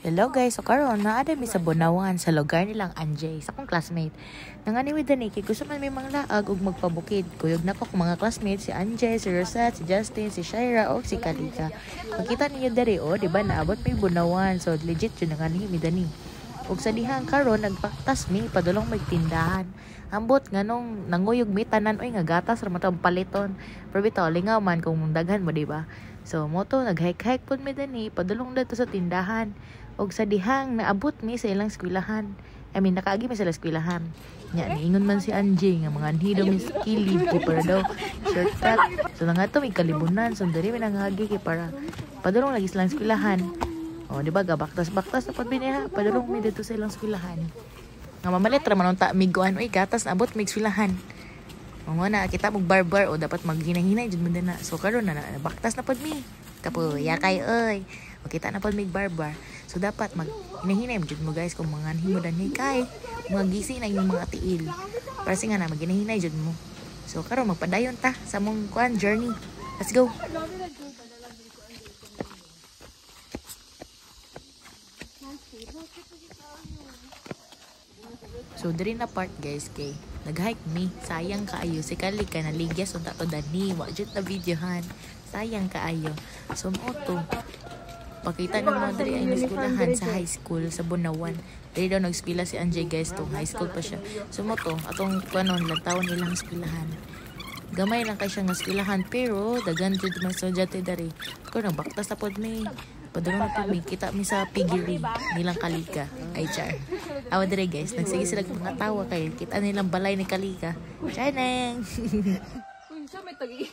Hello guys, so karon naada mi sa Bunawan sa lugar nilang Anjay, sa akong classmate. Nanganiwid na ni, gusto man may mga laag ug magpabukid. Kuyog na ko kung mga classmates, si Anjay, si Rosette, si Justin, si Shaira, o si Kalika. Makita ninyo dere, di ba naabot may Bunawan, so legit yun nanganihi mi dani. Ug sa dihang karon nagpaktas mi, padulong magtindahan. Ambot nga nung nanguyog mi tanan, oy nga gatas ra matang paliton. Pero bitaw, lingaw man kung daghan mo, di ba? So, moto, nag-hike-hike po mi dani, padulong dito sa tindahan. Og sa dihang naabot mi sa ilang eskwelahan. Nakaagi mi sa ilang eskwelahan. Nya niingon man si Anjay nga mga anhido mi kilid kay para daw shortcut. So nangato mi kalibunan, so diri mi nangagi kay para padulong lagi sa ilang eskwelahan. O di ba gabaktas-baktas na pud biniha, padulong mi dito sa ilang eskwelahan. Nga mamalit ra man unta miguan, oy gatas naabot mi eskwelahan. O na kita mag barbar o dapat maghinay-hinay jud man na. So karon na baktas na pud mi. Kapuya kay oy. O kita na pud mig barbar. So dapat mag-hinahinay mo guys kung mga himudan ni kay mga gising na yung mga tiil. Para nga na mag-hinahinay jud mo. So karon magpadayon ta sa mong journey. Let's go. So diri na part guys kay nag-hike mi. Sayang kaayo si Kalika na ligyas unta to dani. Wa jud na videohan. Sayang kaayo. So mo to pakita ng mga diri ay eskwelahan sa high school sa Bunawan. Diri daw nag-eskwela si Anjay guys to. High school pa siya. So mo to, atong kanon lang taon nilang eskwelahan. Gamay lang kay siya nga eskwelahan pero daghan jud man estudyante diri. Ko nang baktas na pod mi. Padulong na pod mi kita mi sa piggery nilang Kalika. Ay char. Awa diri guys, nagsige sila mga tawa kay kita nilang balay ni Kalika. Chaneng. Uy, sa may tagi.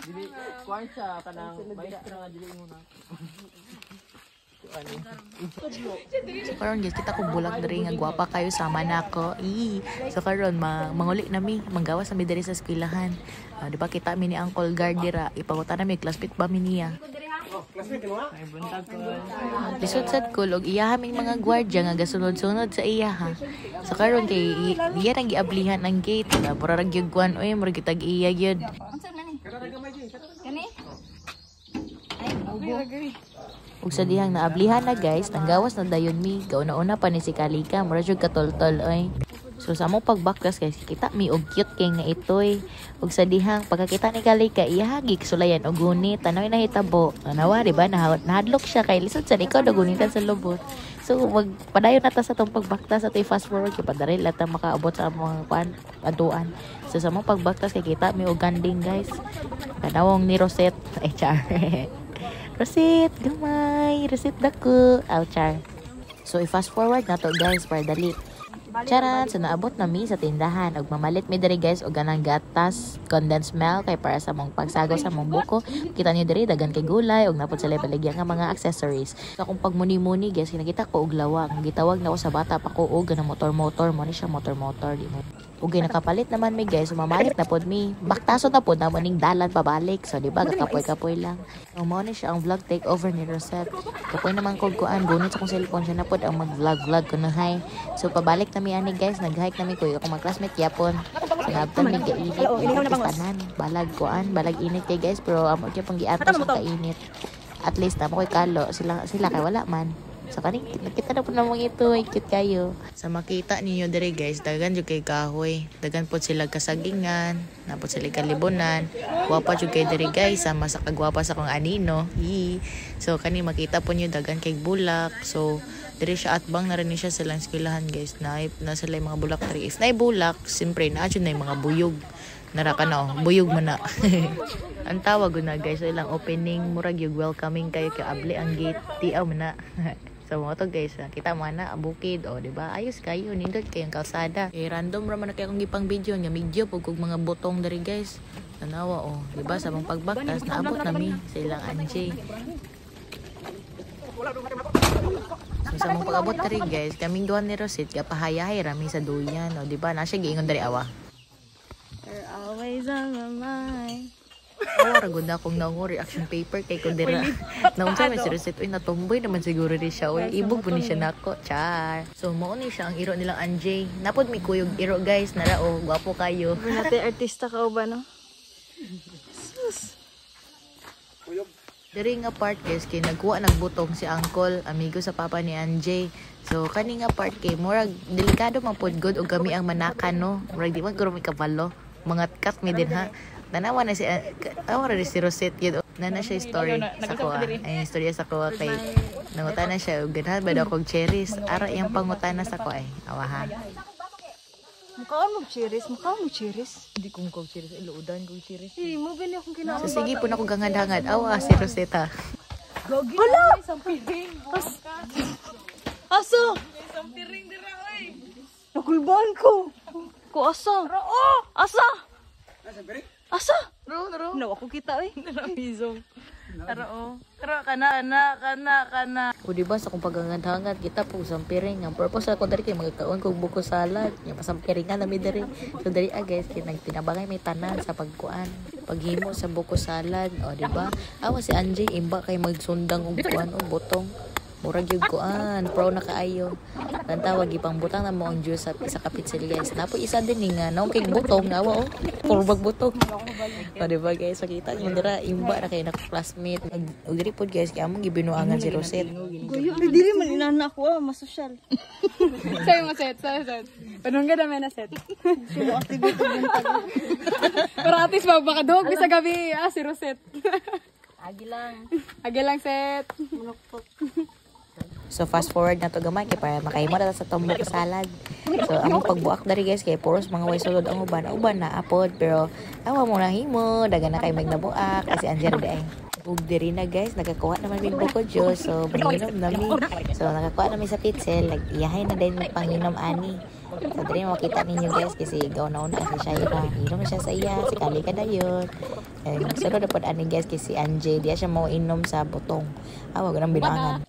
Dili kuan sa kanang maestra nga dili mo na. So karon guys, kita ko bulag diri nga gwapa kayo sama nako. So karon manguli na mi, manggawas na mi diri sa eskwelahan. Di ba kita mi ni Uncle Gardira, ipangutan na mi classmate ba mi niya. Ay buntag ko. Lisod sad ko og iya haming mga gwardiya nga gasunod-sunod sa iya ha. So karon kay iya nang giablihan ang gate, pura ra gyud kwan oy mura gitag iya gyud. Kani? Ay, bubo. Ug sa dihang naablihan na guys, nanggawas na dayon mi. Kauna-una pa ni si Kalika, mura jud katol-tol oy. So sa mo pagbaktas guys, kita mi og cute king na itoy. Ug sa dihang pagkakita ni Kalika, iyahagi sulayan og gunit, tanaw na hitabo. Nawa di ba nahadlok siya kay lisod sa ikaw na gunitan sa lubot. So magpadayon na ta sa tong pagbaktas at fast forward kay padari lata makaabot sa mga aduan. So sa mo pagbaktas kay kita mi og ganding guys. Kanawong ni Rosette, ay char. Rosette, gamay, Rosette dako, char. So i-fast forward na to guys para dali. Charan, so naabot na mi sa tindahan og mamalit mi diri guys og ganang gatas, condensed milk kay para sa mong pagsagaw sa mong buko. Kita niyo diri dagan kay gulay og napod sila baligya nga mga accessories. So kung pagmuni-muni guys, kinakita ko og lawang. Gitawag na ko sa bata pa ko og ganang motor-motor mo ni siya motor-motor di mo. Ug nakapalit naman mi guys, mamalit na pod mi. Baktaso na pod na maning dalan pabalik. So di ba kakapoy-kapoy lang. So mo ni siya ang vlog takeover ni Rosette. Kapoy naman kog kuan gunit sa kong cellphone siya na pod ang mag-vlog kuno hay. So pabalik na mi ani guys, nag-hike na mi kuy ako mga classmate yapon. So nabtan mi gainit. Tanan balag kuan, balag init kay guys pero amo gyud pang giatos sa kainit. At least na mo koy kalo sila kay wala man. So kaning nakita na po namang ito, ay cute kayo. Sa makita ninyo diri guys, dagan jud kay kahoy. Dagan po sila kasagingan, napod sila kalibunan. Guwapa jud kay diri guys, sama sa kagwapa sa kong anino. So kani makita po niyo dagan kay bulak. So diri siya atbang na rin siya sa lang eskwelahan guys. Na sila yung mga bulak diri. If na bulak, simpre na jud na yung mga buyog. Nara ka na buyog man na. Ang tawag na guys, so ilang opening murag yung welcoming kayo kay abli ang gate. Tiaw man na. So mo to guys, kita mo na bukid di ba? Ayos kayo nindot kayong kalsada. Random ra man na kay akong gipang video nya medyo pug mga butong diri guys. Tanawa di ba sa mong pagbaktas naabot nami sa ilang Anjay. So sa mong pag-abot diri guys, kaming duhan ni Rosette kapahayahay rami sa duyan di ba? Na siya giingon diri awa. You're always on my mind. Awa ragod na akong naong reaction paper kay Kundira. Naunsa man si Rosette, natumboy naman siguro rin siya. Ibog po ni siya nako, char. So mao ni siya ang iro nilang Anjay. Napod mi kuyog iro guys, nara gwapo kayo. Natin artista ka ba no? Sus. Diri nga part guys kay nagkuha nagbutong si uncle amigo sa papa ni Anjay. So kani nga part kay murag delikado man pod good og kami ang manakan no. Murag di man guro mi kabalo. Mga cut mi din ha. Nanawa na si awara si Rosette yun. Nana siya story sa ko. Ay istorya sa ko kay nangutana siya og ganahan ba daw kog cherries. Ara iyang pangutana sa ko ay awaha. Mukhaan mo cherries, Hindi kong kog cherries, iluudan kog cherries. Mo bili akong kinaon. So sige po na ko gangad-hangad. Awa si Rosetta. Gogi. Hala! Aso! Nakulban ko. Asa? Asa? Asa? No, ako kita eh. Naramizong. Pero kana. O diba sa kung pagangad-hangad kita po sampiring. Ang purpose ako dari kay magkaon kog buko salad. Yung pasampiringan nami dari. So dari guys kay nagtinabangay may tanan sa pagkuan. Paghimo sa buko salad. O diba? Awa si Anjay imba kay magsundang og kuan og botong. Murag yung kuan, pro na kaayo. Tantawag ipang butang na mo ang juice sa isa kapitsil guys. Napo isa din nga naong kay butong nawa oh. Puro bag butong. O diba guys, makita niyo dira imba na kay classmate. Og diri pod guys kay among gibinuangan si Rosette. Guyo, dili man inana ko, masosyal. Sayo mo set. Panong ka naman na set. Pero activity buntag. Pero at least magbakadog sa gabi, si Rosette. Agi lang. Agi lang set. So fast forward na to gamay kay para makahimo na ta sa tumbok salad. So among pagbuak dari guys kay puros mga way sulod ang uban na apod pero awa mo na himo dagan na kay magnabuak kasi andiyan day. Ug diri na guys nakakuha naman mig buko juice so manginom nami. So nakakuha nami sa pitsel like iyahay na din panginom ani. So diri makita ninyo guys kasi gaw na una si Shaira. Inom siya sa iya si Kalika dayon. And sunod na pod ani guys kasi si Anjay diya siya mo inom sa butong. Awa ganang binangan.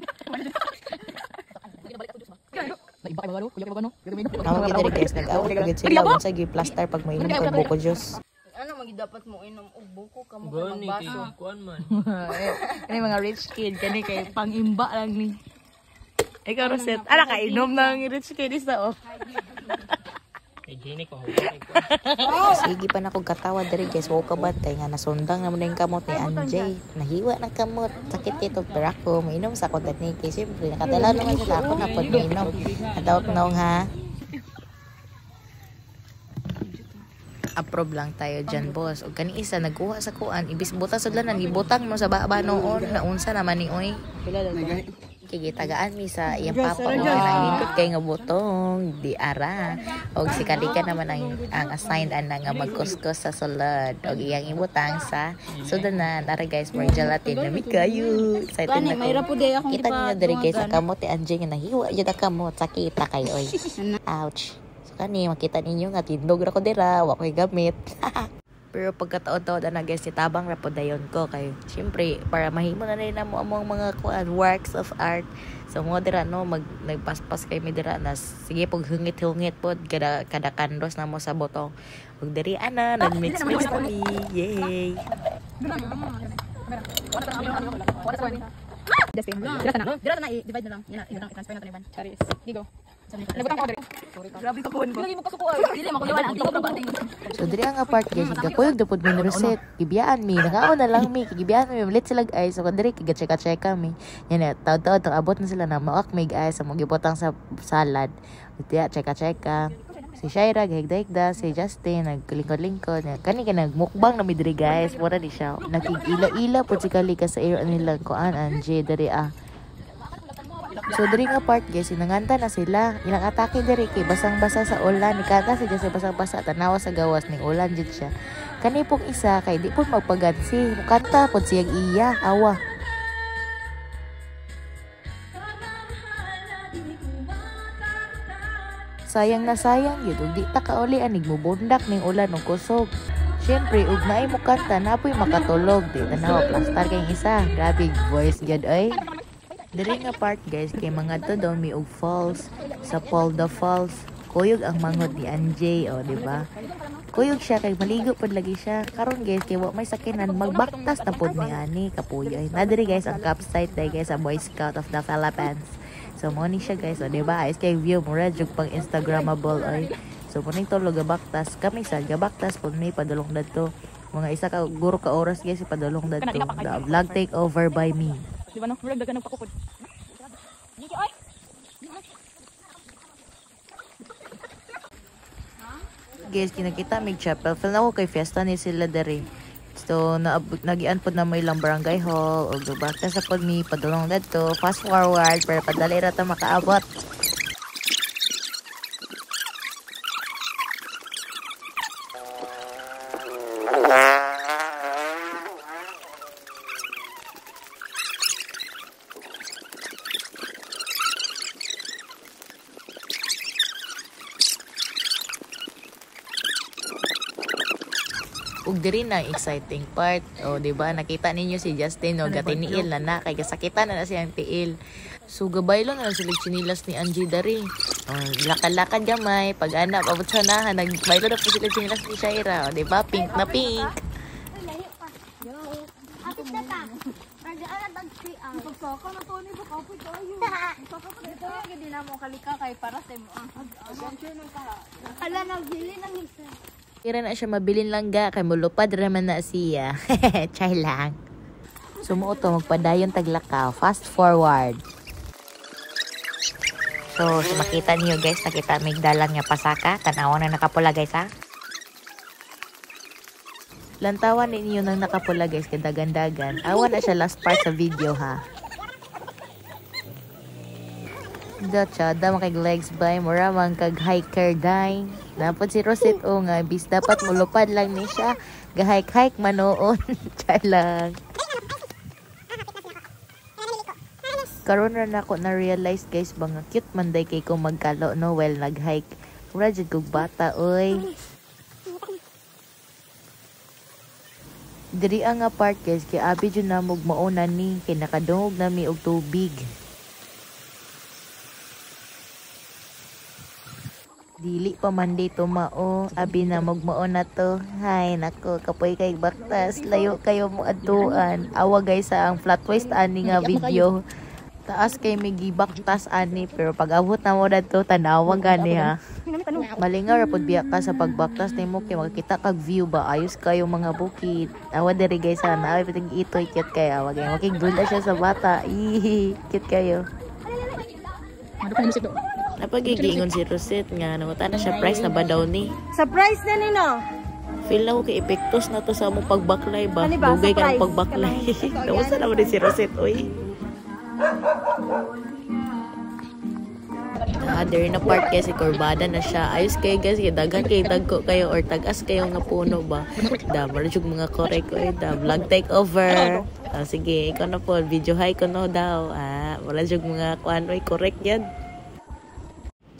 Tawag kita rin guys, nag-awag agad sila kung sa plaster pag may inom kang buko juice. Ano magi dapat mo inom og buko ka mo Gani kay magbaso. kuan man. Kani mga rich kid, kani kay pang-imba lang ni. Ikaw Rosette, ala ka inom ng rich kid isa oh. Hygienic ko. Sige pa na kong katawa diri guys, wow ka ba kay nga nasundang naman yung kamot ni Anjay. Nahiwa ng kamot, sakit ito pero ako mainom sa ko dani kay siyempre nakatala naman sila ako na pod mainom. Adawat nong ha. Approve lang tayo dyan boss. O kani isa nagkuha sa kuan, ibis butang sa lanan, ibutang mo sa baba noon, naunsa naman ni oy. Kigitagaan mi sa iyang papa mo nangingkot kay nga butong di ara og si Kalika naman ang assigned ana nga magkuskos sa sulod og iyang ibutang sa sudanan. Ara guys more gelatin na mi kayo excited na ko kita niyo diri guys ang kamot ni Anjay nga nahiwa jud ang kamot sakita kay oy ouch so kani makita ninyo nga tindog ra ko dira wa ko'y gamit. Pero pagkataon-taon na guys, tabang ra po dayon ko kay siyempre para mahimo na rin mo among mga kuan works of art. So mo dira no nagpaspas kay mi dira na sige pag hungit-hungit pod kada kandos na mo sa botong. Ug diri ana nagmix kami. Yay. Dira na i-divide na lang. Yan na i-transfer na to ni Van. Charis. Digo. Nabutang ko diri. Grabe ka po. Lagi mo kasuko. Dili mo kuliwan ang tingog ba ting. So diri ang apart guys, gakuyog dapod mi ni Rosette. Gibiyaan mi, nakaon na lang mi, gibiyaan mi ulit sila guys. So diri kiga-check kami. Yan na taw-taw abot na sila na maak mi guys sa magibotang sa salad. Diya check. Si Shaira gahigda-higda, si Justin nagkalingkod-lingkod. Kani ka nagmukbang na mi diri guys. Mura di siya. Nakigila-ila po si Kalika sa air nila kuan Anjay diri So diri nga part guys, sinanganta na sila. Ilang atake diri kay basang-basa sa ulan. Nikata si Jesse basang-basa tanawa sa gawas ning ulan jud siya. Kani pong isa kay di po magpagansi. Mukanta pod siyang iya, awa. Sayang na sayang yun, ug di ta kauli anig mo bundak ning ulan ug kusog. Siyempre, ug naay mo kanta, napoy makatulog. Di tanawa, plastar kayong isa. Grabe, voice gad ay. Diri nga part guys, kay mga to daw mi og falls. Sa Polda Falls. Kuyog ang manghod ni Anjay, o, diba? Kuyog siya, kay maligo pod lagi siya. Karon guys, kay wa may sakinan, magbaktas na pod ni ani, kapuyoy. Nadiri guys, ang campsite day guys, sa Boy Scout of the Philippines. So, mo ni siya guys, o, diba? Ayos kay view, mura jug pang Instagrammable, oy. So, muning tulog gabaktas. Kami sa gabaktas, pag may padulong na to. Mga isa ka guro ka oras guys ipadulong dadto. The vlog take over by me. Di ba no? Murag dagan ng pakukod. Guys, kinakita mig chapel. Feel na ko kay fiesta ni sila dere. So, nagian po na mo ilang barangay hall o gabakta sa pod mi padulong dadto. Fast forward para padali ra ta makaabot. Ug diri na ang exciting part. O di ba nakita ninyo si Justin no gatiniil na kay kasakitan na siyang tiil. So gabay lang na sila chinilas ni Angie dari. Lakad-lakad gamay pag ana abot sa nahan nagbaylo na po sila chinilas ni Shaira. O di ba pink na pink. Apit na ka. Pag-aala bagsi ang. Pagsaka na to ni bakapoy tayo. Ito yung hindi na mo kalika kay para sa mo. Ala nagbili ng isa. Kira na siya mabilin langga kay mulupad raman na siya. Chay lang. Sumuot to magpadayon taglakaw. Fast forward. So makita niyo guys, nakita may dalan nga pasaka. Tanawan na nakapula guys ha. Lantawan ninyo nang nakapula guys kay dagan-dagan. Awan na siya last part sa video ha. Dacha, dama kay legs by mura man kag hiker day. Dapat si Roset o nga bis dapat mulupad lang ni siya. Gahike-hike manoon. Chay lang. Karon na nako na realize guys bang cute man day kay ko magkalo no while nag-hike. Mura jud kog bata oy. Diri ang nga part guys kay abi jud na mauna ni kay nakadungog na mi og tubig. Dili pa man dito mao, abi na magmao na to. Hay nako, kapoy kay baktas, layo kayo mo adtuan. Awa guys sa ang flat waist ani nga video. Taas kay may gibaktas ani pero pag abot na mo dadto tanawa gani ha. Malingaw ra pud biya ka sa pagbaktas nimo kay makita kag view ba ayos kayo mga bukid. Awa diri guys ha, naay pitag itoy cute kay awa kay makigdula siya sa bata. Cute kayo. Ano pa musik do? Napagigingon si Rosette nga nanguta na siya price na ba daw ni. Surprise na nino. Feel na ko kay epektos na to sa among pagbaklay ba. Ano ba? Dugay ka Surprise. ng pagbaklay. Namusta naman din si Rosette oy. Other na part kaya si Corbada na siya. Ayos kayo guys, kaya dagan kayo tagko kayo or tagas kayo nga puno ba. Da, marajug mga korek ko eh. Da, vlog take over. Sige, ikaw na po, video hi ko no daw. Marajug mga kuan oy, correct yan.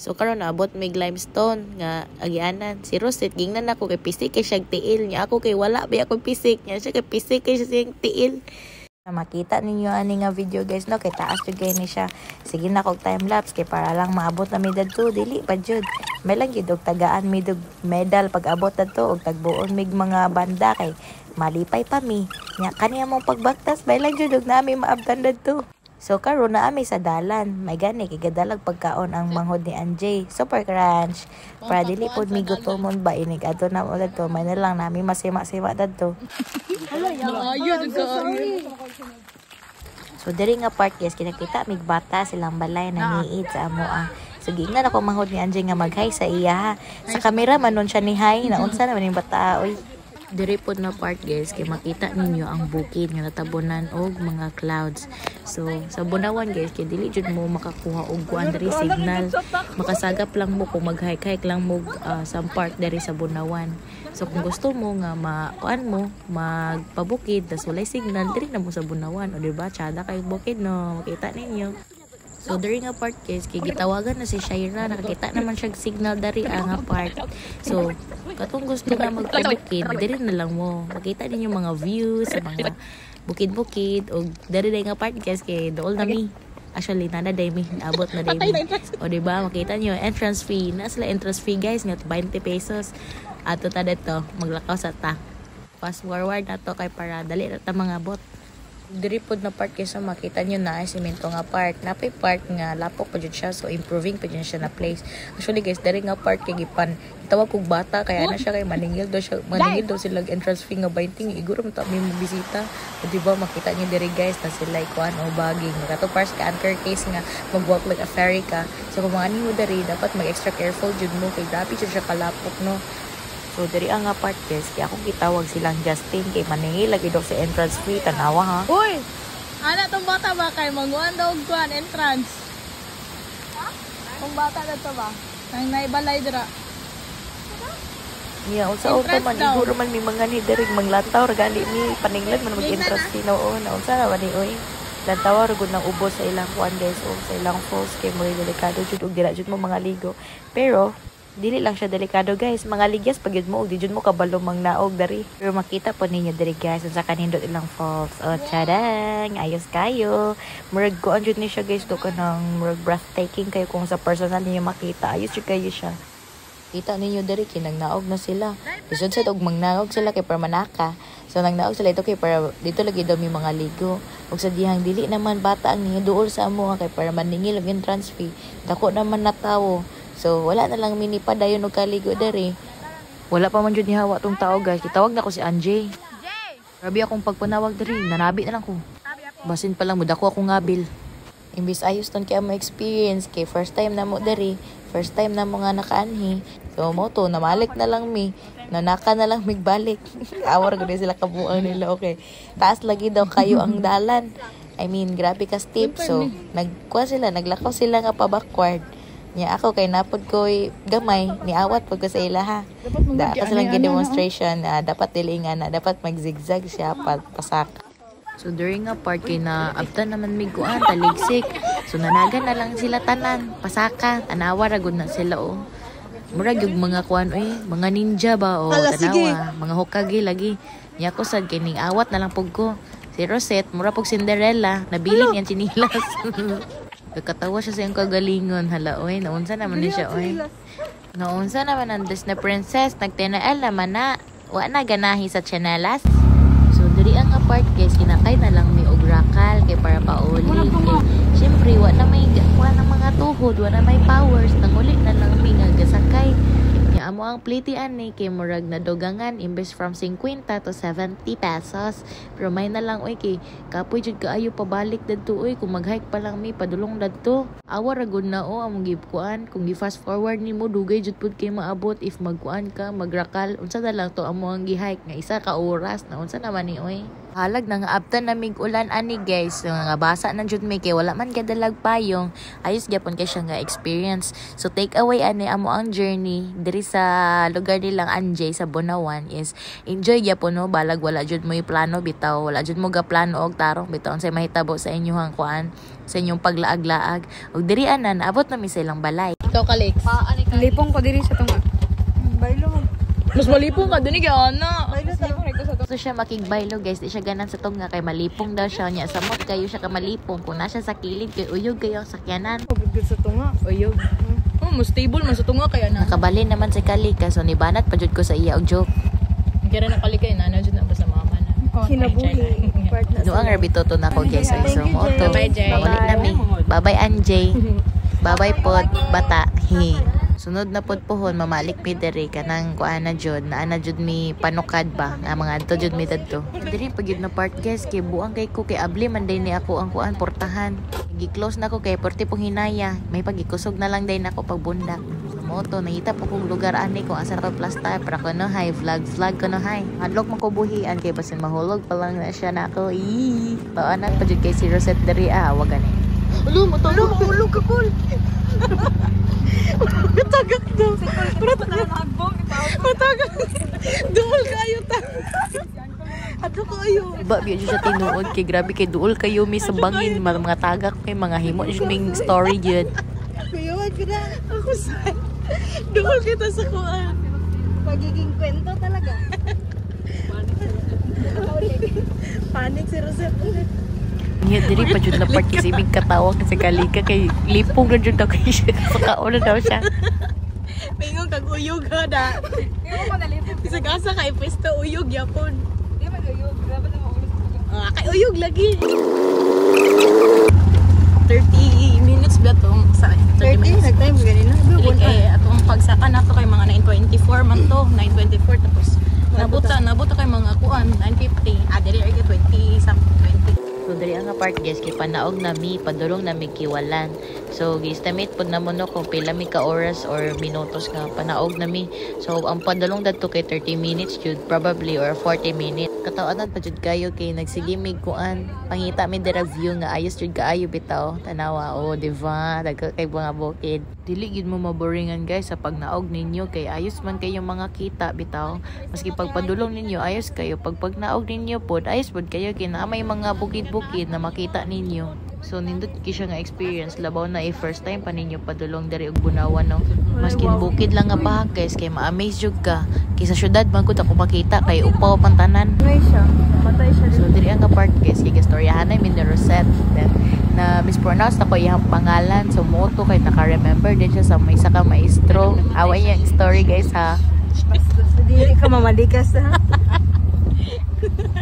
So karon naabot may limestone nga agianan. Si Rosette gingnan ako kay pisik kay siyang tiil niya. Ako kay wala ba ako pisik niya. Siya kay pisik kay siyang tiil. Makita ninyo ani nga video guys no kay taas jud kay ni siya. Sige na kog time lapse kay para lang maabot na mi dadto dili pa jud. May lang gid og tagaan mi dog medal pag abot dadto og tagbuon mig mga banda kay malipay pa mi. Nya kaniya mong pagbaktas may lang jud og nami maabtan dadto. So karon na ami sa dalan, may gani kay gadalag pagkaon ang manghod ni Anjay. Super crunch. Para dili pod mi gutomon ba inig adto na mo dadto, may na lang nami masima-sima dadto. Ayun ka. So diri nga part guys kinakita mig bata silang balay na niid sa amo So giingnan ako manghod ni Anjay nga mag-hi sa iya ha. Sa camera man nun siya ni hi na unsa naman yung bata oy. Diri pod na part guys kay makita ninyo ang bukid nga natabunan og mga clouds. So sa Bunawan guys kay dili jud mo makakuha og kuan diri signal. Makasagap lang mo kung mag-hike lang mo sa park diri sa Bunawan. So kung gusto mo nga kuan mo magpabukid tas walay signal diri na mo sa Bunawan o di ba tsada kay bukid no makita ninyo. So during nga part guys kay gitawagan na si Shaira nakakita naman siya signal dari nga part. So katong gusto nga magpabukid diri na lang mo makita ninyo mga views sa mga bukid-bukid o dari nga part guys kay dool na mi. Actually nana day mi abot na day mi. O di ba makita niyo entrance fee na sila entrance fee guys nga 20 pesos. Ato ta dito maglakaw sa ta. Fast forward na to kay para dali na ta mga bot. Diri pod na part kaysa makita nyo na semento nga part. Napay part nga lapok pa jud siya, so improving pa jud siya na place. Actually guys, diri nga part kay gipan tawag kog bata kaya na siya kay maningil daw sila entrance fee nga 20 iguro man ta may bisita. O di ba makita niyo diri guys na sila kuan o baging kato parts ka anchor case nga mag-walk like a ferry ka. So kung mga mo diri dapat mag extra careful jud mo kay grabe jud siya kalapok no. So, diri ang nga part guys, kaya akong gitawag silang Justin kay maningil lagi daw sa entrance fee, tanawa ha. Uy! Ana tong bata ba kay manguan daw og kuan entrance? Ha? Tong bata na to ba? Nang naibalay dira. Yeah, unsa o man iguro man may mga ni diri manglataw gali ni paninglan man mag-entrance fee noon. Unsa na ba ni oy? Lantawa ra gud nang ubos sa ilang kuan guys o sa ilang falls kay mo delikado jud og dira jud mo mga ligo. Pero dili lang siya delikado guys, mga ligyas pagyud mo og di jud mo kabalo mang naog dari. Pero makita po ninyo diri guys sa kanindot ilang falls. Oh, tadang, ayos kayo. Murag kuan jud ni siya guys do kanang murag breathtaking kayo kung sa personal niyo makita. Ayos jud kayo siya. Kita ninyo diri kinang naog na sila. Bisod sa og mangnaog sila kay para manaka. So nang naog sila ito kay para dito lagi daw may mga ligo. Ug sa dihang dili naman bata ang ninyo duol sa amo kay para maningil og entrance fee. Dako naman na tawo. So, wala na lang mini pa dayon og kaligo dere. Wala pa man jud ni hawa tong tao guys. Kitawag na ko si Anjay. Grabe akong pagpanawag dere, nanabi na lang ko. Basin pa lang mo dako akong ngabil. Imbis ayos ton kay mo experience kay first time na mo dere, first time na mo nga nakaanhi. So mo to namalik na lang mi. Nanaka na lang migbalik. Awar gud sila kabuang nila okay. Taas lagi daw kayo ang dalan. I mean, grabe ka steep. So, naglakaw sila nga pa backward. Nya ako kay napod ko gamay niawat pag ko sa ila ha. Kasi lang demonstration dapat dili nga na dapat mag-zigzag siya pasak. So during nga part kay na abtan naman miguan taligsik. So nanagan na lang sila tanan pasaka tanawa ra gud na sila oh. Murag yung mga kuan mga ninja ba o tanawa mga Hokage lagi. Nya ko sad kay ning awat na lang pug ko. Si Rosette mura pug Cinderella nabilin yan sinilas. Katawa siya sa iyong kagalingon. Hala, oy. Naunsa naman niya siya, oy. Naunsa naman ang Disney princess. Nagtinaal naman na. Wa na ganahi sa chanelas. So, diri ang apart guys. Kinakay na lang may ograkal. Kay para pauli. Siyempre, wa na mga tuhod. Wa na may powers. Nangulit na lang may nga gasakay. Amo ang plitian ni kay murag na dogangan imbes from 50 to 70 pesos. Pero may na lang oy kay kapoy jud kaayo pabalik dadto oy kung mag-hike pa lang mi padulong dadto. Awar ra gud na o among gikuan kung gi fast forward nimo dugay jud pud kay maabot if magkuan ka magrakal unsa na lang to amo ang gi-hike nga isa ka oras na unsa naman ni oy. Halag nang abtan na mig ulan ani guys. So, nga basa na jud mi kay wala man kadalag payong. Ayos gyapon kay siya nga experience. So take away ani amo ang journey diri sa lugar nilang Anjay sa Bunawan is enjoy gyapon no balag wala jud mo plano bitaw wala jud mo ga plano og tarong bitaw unsay mahitabo sa inyong kuan sa inyong paglaag-laag og diri ana naabot na mi sa ilang balay. Ikaw Kalix. Lipong ko diri sa tunga. Bailo. Mas malipong ka dini kay ana. Bailo ta. So siya makigbaylo guys, di siya ganan sa tunga kay malipong daw siya niya. Samot kayo siya ka malipong kung na siya sa kilid kay uyog kayo ang sakyanan. Pagod sa tunga. Uyog. Mas stable man sa tunga kaya na. Nakabalin naman si Kalika so nibanat pa jud ko sa iya og joke. Kaya na Kalika na jud na basta mama na. Kinabuhi. Doang rabitoto na ko guys. So mo to. Bye Jay. Maulit na mi. Bye-bye Anjay. Bye-bye pod bata. Sunod na pod pohon mamalik mi diri kanang kuan na jud na ana jud mi panukad ba nga mga adto jud mi dadto. Diri pagyud na part guys kay buang kay ko kay abli man day ni ako ang kuan portahan. Gi-close na ko kay porti pong hinaya. May pagikusog na lang day nako pagbundak. Moto nangita po kong lugar ani kung asa ko plasta para ko no high vlog ko no high. Hadlok man ko buhian kay basin mahulog pa lang na siya nako. Baanan pa jud kay si Rosette diri wag gani. Ulo mo ulog ka kul. Matagak daw. Matagak. Duol kayo ta. Ato kayo. Ba biya siya tinuod kay grabe kay duol kayo mi sa bangin mga tagak may mga himo jud ming story jud. Kuya, wag na. Ako sa. Duol kita sa kuan. Pagiging kwento talaga. Panik si Rosette. Niya diri pa jud na part kasi mig katawa kasi Kalika kay lipong na jud daw kay siya sa kaon daw siya. Pingon kag uyog ha da. Imo ko nalipong. Sa gasa kay pwesto uyog yapon. Di man uyog, grabe na maulis. Kay uyog lagi. 30 minutes ba tong sa 30 minutes. Nag-time ko ganina. Dili kay atong pagsaka na to kay mga 9:24 man to, 9:24 tapos nabuta kay mga kuan 9:50. Dili ay 20 something 20. So diri ang part guys kay panaog nami padulong nami kiwalan. So gi-estimate pud namo no kung pila mi ka oras or minutos nga panaog nami. So ang padulong dadto kay 30 minutes jud probably or 40 minutes. Katawanan pa jud kayo kay nagsige mig kuan. Pangita mi dira view nga ayos jud kaayo bitaw. Tanawa di ba? Dagko kay mga bukid. Dili gid mo maboringan guys sa pagnaog ninyo kay ayos man kayong mga kita bitaw. Maski pagpadulong ninyo ayos kayo. Pagnaog ninyo pod ayos pod kayo kay na may mga bukid-bukid na makita ninyo. So nindot kisya nga experience labaw na first time pa ninyo padulong diri og Bunawan no. Maskin bukid lang nga bahag guys kay ma-amaze jud ka. Kay sa syudad man gud ako makita kay upaw pang tanan. Matay siya. So diri ang part guys kay istoryahan na mi ni Rosette. Then na mispronounce na ko iyang pangalan. So moto kay naka-remember din siya sa may isa ka maestro. Away yung story guys ha. Dili ka mamalikas ha.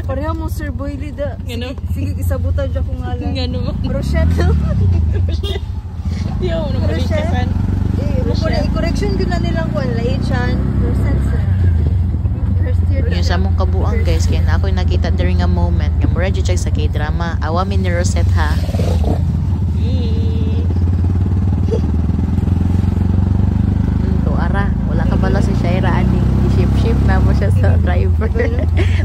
Pareha mo Sir Boyle da. Sige isabutan dyan kung ngalan. Ngano. Rochette. Yo, no malikasan. I-correction ko na nilang kung Laichan. Rochette. First year. Yung sa mong kabuang guys kaya na ako'y nakita during a moment nga mura dyan sa K-drama. Awa mi ni Rosette ha. To ara. Wala ka bala si Shaira ani. Ship na mo siya sa driver.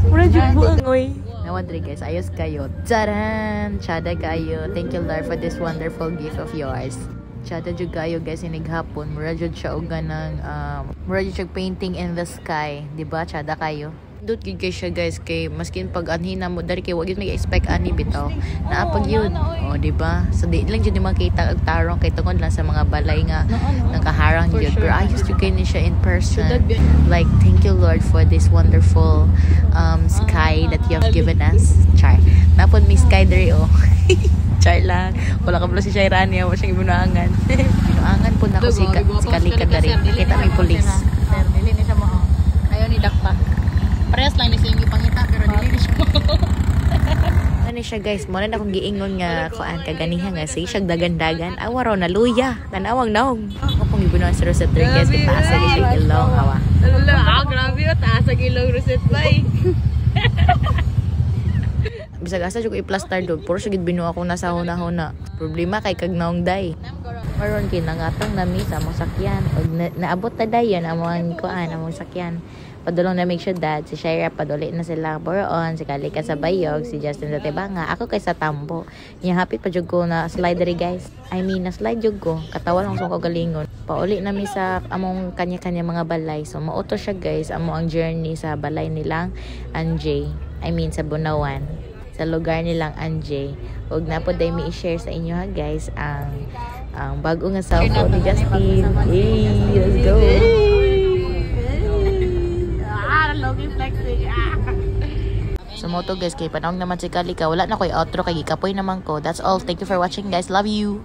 Mura dyan buang oy. Nawadri guys, ayos kayo. Tcharan! Chada kayo. Thank you Lord for this wonderful gift of yours. Chada jud kayo guys inighapon. Mura jud siya og ganang mura jud siya painting in the sky, di ba? Chada kayo. Dut gid kay siya guys kay maskin pag anhina mo dari kay wag gid mag-expect ani bitaw. Naapag yun. Di ba? So di lang jud makita og tarong kay tungod lang sa mga balay nga nakaharang jud. Pero ayos jud kay ni siya in person. Like thank you Lord for this wonderful sky that you have given us. Char. Napon mi sky diri Char lang. Wala ka pala si Shairani. Wala siyang ibunaangan. Ibunaangan po na ko si Kalikad na rin. Kita may pulis. Sir, dili ni siya mo. Ayaw ni Dakpa. Parehas lang ni siya yung ipangita pero dili ni siya mo. Ano siya guys? Muna na akong giingon nga kuan kaganihan nga sige siya dagan-dagan. Awa raw na luya. Tanawang naong. Ako pong ibunawan si Rosette Rodriguez. Itaasa ni siya ilong. Hawa. Grabe yun. Taas ang ilong Rosette bay. Bisag asa jud ko i-plaster dog puro sigid binuha ko na sa huna-huna. Problema kay kag naong day. Maron kinangatong nami sa among sakyan og naabot ta dayon among kuan among sakyan. Padulong na make sure dad si Shaira paduli na sila Boroon, si Kalika sa Bayog, si Justin sa Tibanga, ako kay sa Tambo. Nya happy pa jud ko na slide diri guys. I mean na slide jud ko. Katawan lang ko galingon. Pauli nami sa among kanya-kanya mga balay. So mauto siya guys amo ang journey sa balay nilang Anjay. I mean sa Bunawan. Sa lugar nilang Anjay. Huwag na po dahil may i-share sa inyo ha guys ang bago nga cellphone ni Justin. Hey, let's go! So mo to guys, kay panahon naman si Kalika. Wala na ko'y outro, kay gikapoy naman ko. That's all. Thank you for watching guys. Love you!